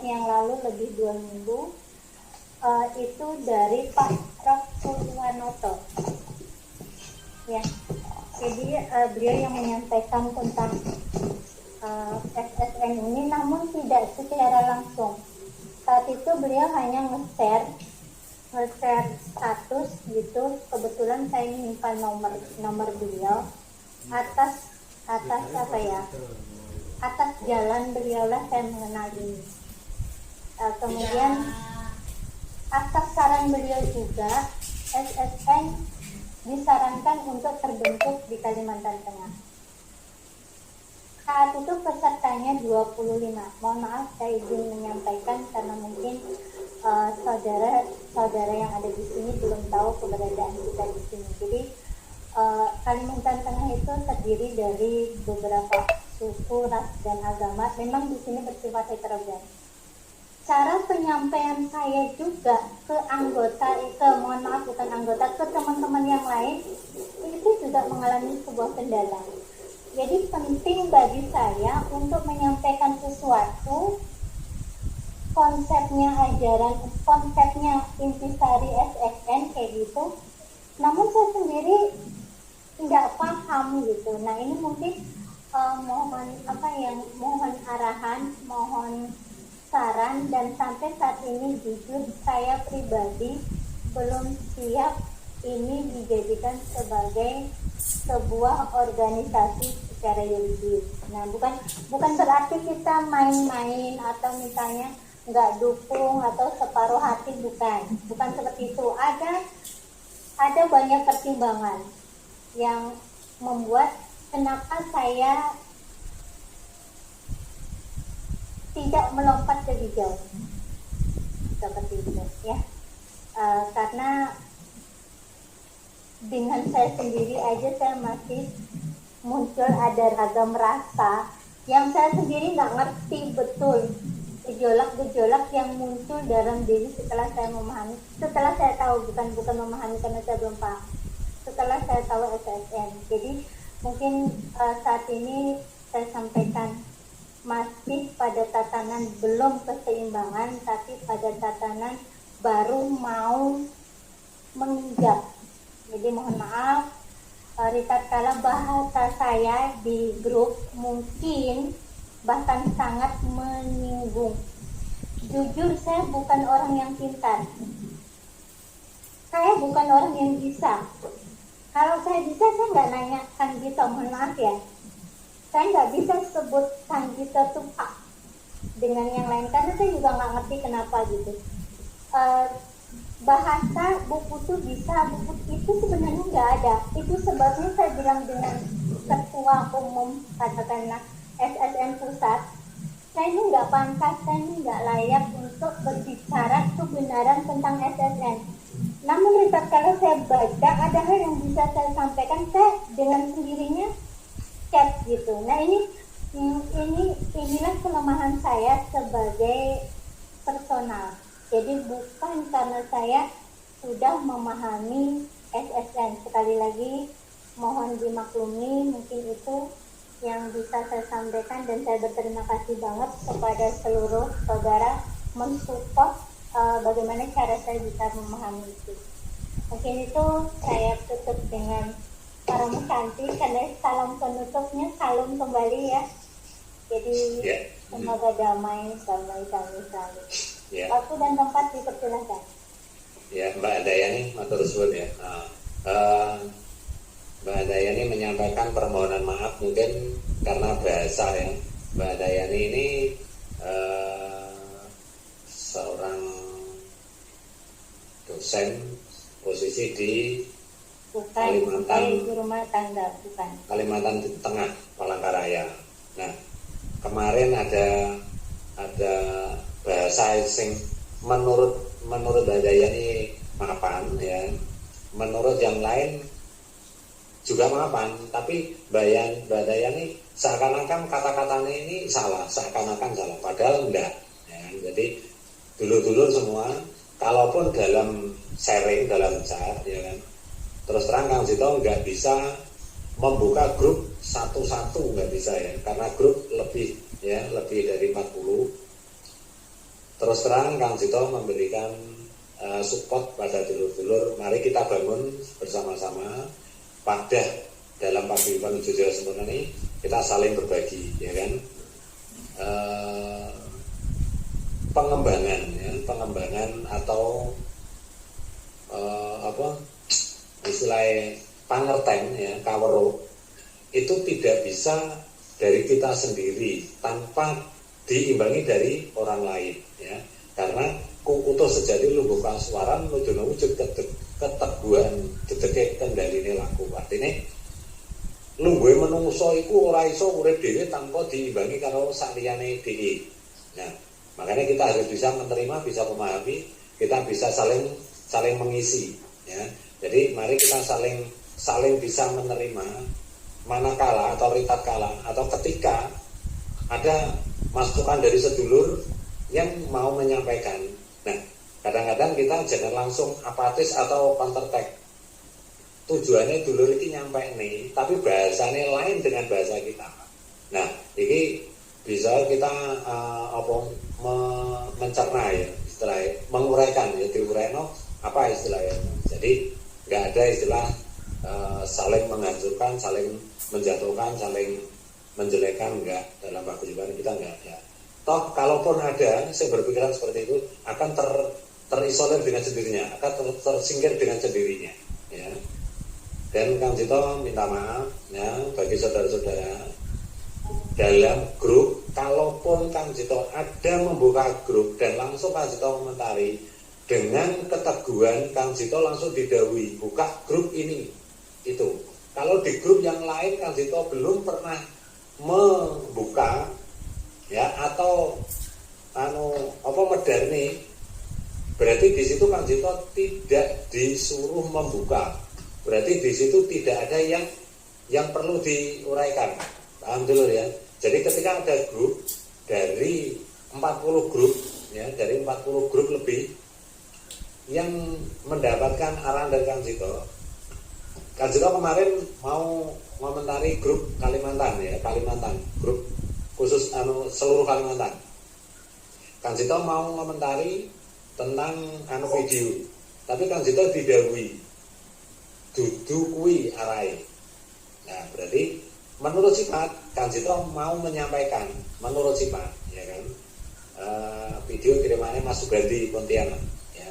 yang lalu lebih 2 minggu, itu dari Pak Prof. Purwanoto. Ya, jadi beliau yang menyampaikan tentang SSN ini, namun tidak secara langsung. Saat itu beliau hanya nge-share status gitu. Kebetulan saya menyimpan nomor beliau atas apa ya? Atas jalan beliau lah saya mengenal ini. Kemudian atas saran beliau juga SSN disarankan untuk terbentuk di Kalimantan Tengah. Saat itu pesertanya 25. Mohon maaf saya izin menyampaikan karena mungkin saudara-saudara yang ada di sini belum tahu keberadaan kita di sini. Jadi Kalimantan Tengah itu terdiri dari beberapa suku, ras, dan agama. Memang di sini bersifat heterogen. Cara penyampaian saya juga ke anggota, mohon maaf bukan anggota, ke teman-teman yang lain itu juga mengalami sebuah kendala. Jadi penting bagi saya untuk menyampaikan sesuatu, konsepnya ajaran, konsepnya intisari SSN kayak gitu. Namun saya sendiri nggak paham gitu. Nah ini mungkin mohon arahan, mohon saran, dan sampai saat ini jujur saya pribadi belum siap ini dijadikan sebagai sebuah organisasi secara yuridis. Nah bukan berarti kita main-main atau misalnya nggak dukung atau separuh hati, bukan seperti itu. Ada banyak pertimbangan yang membuat kenapa saya tidak melompat lebih jauh seperti itu ya, karena dengan saya sendiri aja saya masih muncul ada ragam rasa yang saya sendiri nggak ngerti betul gejolak-gejolak yang muncul dalam diri setelah saya memahami, setelah saya tahu, bukan memahami karena saya belum paham, setelah saya tahu SSN. Jadi mungkin saat ini saya sampaikan masih pada tatanan belum keseimbangan, tapi pada tatanan baru mau menginjak. Jadi mohon maaf, tatkala bahasa saya di grup mungkin bahkan sangat menyinggung. Jujur saya bukan orang yang pintar, saya bukan orang yang bisa. Kalau saya bisa, saya nggak nanya Kang Gito, mohon maaf ya. Saya nggak bisa sebut Kang Gito tuh Pak dengan yang lain, karena saya juga nggak ngerti kenapa gitu. Bahasa buku tuh bisa, buku itu sebenarnya nggak ada. Itu sebabnya saya bilang dengan ketua umum katakanlah SSN pusat, saya ini nggak pantas, saya ini nggak layak untuk berbicara kebenaran tentang SSN. Namun kalau saya baca ada hal yang bisa saya sampaikan, saya dengan sendirinya chat gitu. Nah inilah kelemahan saya sebagai personal. Jadi bukan karena saya sudah memahami SSN. Sekali lagi mohon dimaklumi, mungkin itu yang bisa saya sampaikan, dan saya berterima kasih banget kepada seluruh saudara mensupport bagaimana cara saya bisa memahami itu. Mungkin itu saya tutup dengan salam cantik, karena salam penutupnya salam kembali ya. Jadi semoga damai kami selalu. Waktu dan tempat dipersilakan. Ya, Mbak Dayani matur suwun ya. Mbak Dayani menyampaikan permohonan maaf mungkin karena bahasa ya. Mbak Dayani ini seorang dosen posisi di Kalimantan rumah tangga, bukan. Kalimantan Tengah, Palangkaraya. Nah, kemarin ada bahasa sing menurut Mbak Dayani mapan ya, menurut yang lain juga mapan, tapi Mbak Dayani seakan-akan kata-katanya ini salah, padahal enggak ya. Jadi dulur-dulur semua, kalaupun dalam sharing, dalam chat ya kan, terus terang Kang Gito nggak bisa membuka grup satu-satu, nggak bisa ya, karena grup lebih dari 40. terus terang Kang Jito memberikan support pada dulur-dulur, mari kita bangun bersama-sama pada dalam paguyuban menuju Jawa Sempurna ini kita saling berbagi, ya kan. Pengembangan atau istilahnya pangerten, ya, kawero itu tidak bisa dari kita sendiri tanpa diimbangi dari orang lain, ya, karena kukutuh sejati lubuh kasuaran nujono wujud keteguhan dedeke kendaline laku. Artine lungguhe menungso iku ora iso urip dhewe tanpa diimbangi karo saliyane dhewe. Nah, makanya kita harus bisa menerima, bisa memahami, kita bisa saling mengisi, ya. Jadi mari kita saling bisa menerima manakala atau ritatkala atau ketika ada masukan dari sedulur yang mau menyampaikan. Nah, kadang-kadang kita jangan langsung apatis atau countertake. Tujuannya dulur ini nyampe nih, tapi bahasanya lain dengan bahasa kita. Nah, ini bisa kita mencerna, ya, istilahnya menguraikan, ya, diuraikan apa istilahnya. Jadi nggak ada istilah saling menghancurkan, saling menjatuhkan, saling menjelekkan, enggak. Dalam paguyuban kita enggak ada. Toh kalaupun ada, saya berpikiran seperti itu akan terisolir dengan sendirinya, akan tersingkir dengan sendirinya, ya. Dan Kang Jito minta maaf, ya, bagi saudara-saudara dalam grup, kalaupun Kang Jito ada membuka grup dan langsung Kang Jito komentari, dengan keteguhan Kang Jito langsung didhawuhi buka grup ini itu. Kalau di grup yang lain Kang Jito belum pernah membuka, ya, atau medarni, berarti di situ Kang Jito tidak disuruh membuka. Berarti di situ tidak ada yang perlu diuraikan. Paham dulu, ya. Jadi ketika ada grup dari 40 grup, ya, dari 40 grup lebih yang mendapatkan arahan dari Kang Jito. Kang Jito kemarin mau komentari grup Kalimantan, ya, Kalimantan, grup khusus seluruh Kalimantan. Kang Jito mau komentari tentang video, tapi Kang Jito didhawuhi dudu kuwi arahe. Nah, berarti menurut sifat Kang Jito mau menyampaikan menurut sifat, ya kan. Video kirimannya Mas Sugandi Pontianak, ya.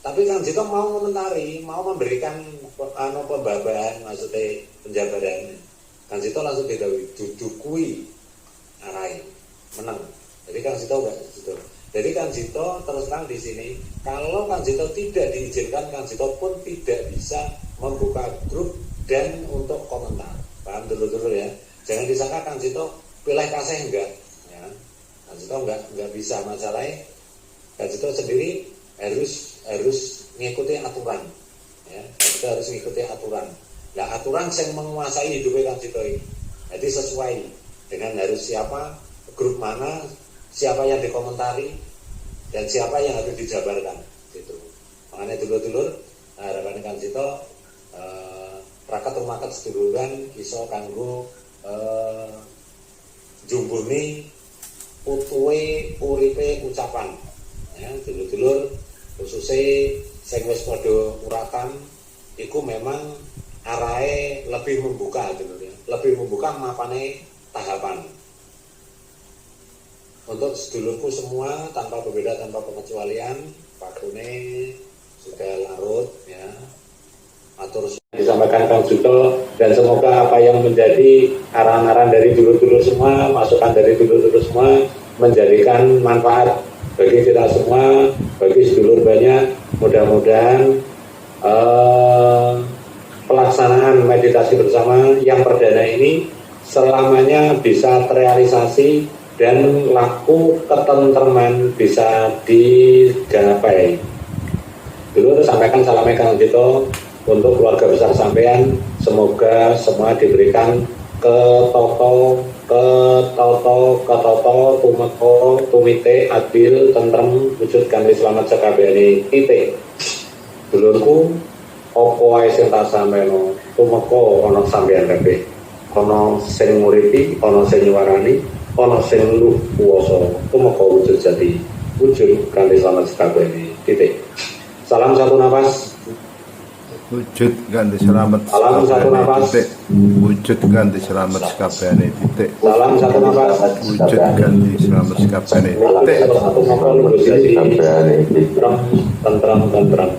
Tapi Kang Jito mau komentari, mau memberikan pembabahan, maksudnya penjabaran. Kang Jito langsung didhawuhi dudu kuwi arahe menang. Jadi Kang Jito enggak gitu. Jadi Kang Jito terus terang di sini, kalau Kang Jito tidak diizinkan, Kang Jito pun tidak bisa membuka grup dan untuk komentar. Paham dulu ya. Jangan disangka Kang Jito pilih kasih, enggak, ya. Kang Jito enggak bisa. Masalahnya Kang Jito sendiri harus mengikuti aturan, ya. Kang Jito harus mengikuti aturan. Nah, aturan yang menguasai hidupnya Kang Jito ini. Jadi sesuai dengan harus siapa, grup mana, siapa yang dikomentari, dan siapa yang harus dijabarkan, gitu. Makanya dulur-dulur harapan Kang Jito rakat rumakat seduluran iso kanggo jumbuni utuhe uripe ucapan, ya, dulur-dulur khususnya sing wis padha uratan iku memang arahe lebih membuka, dulur, ya. Lebih membuka mapane tahapan. Untuk sedulurku semua tanpa berbeda, tanpa pengecualian, waktunya sudah larut, ya. Atur disampaikan Kang Jito, dan semoga apa yang menjadi arahan-arahan dari dulur-dulur semua, masukan dari dulur-dulur semua menjadikan manfaat bagi kita semua, bagi sedulur banyak. Mudah-mudahan pelaksanaan meditasi bersama yang perdana ini selamanya bisa terrealisasi dan laku ketentraman bisa digapai. Dulu sampaikan salamnya Kang Jito untuk keluarga besar sampean. Semoga semua diberikan ketoto, tumeko, tumite, adil, tentrem, wujud kanthi selamat sakabehane titik. Dulurku, opo wae sing tak sampeno, tumeko ana sampean kabeh. Ana sing nguripi, ana sing nyuwarani, ana sing luwih kuwasa, tumeka wujud jati. wujud kanthi selamat sekabehane titik. Salam satu nafas. Wujud ganti selamat Salam satu nafas. titik. Wujud ganti selamat sekabehane titik. Salam satu nafas. Wujud ganti selamat sekabehane titik. Satu nafas jadi tentram.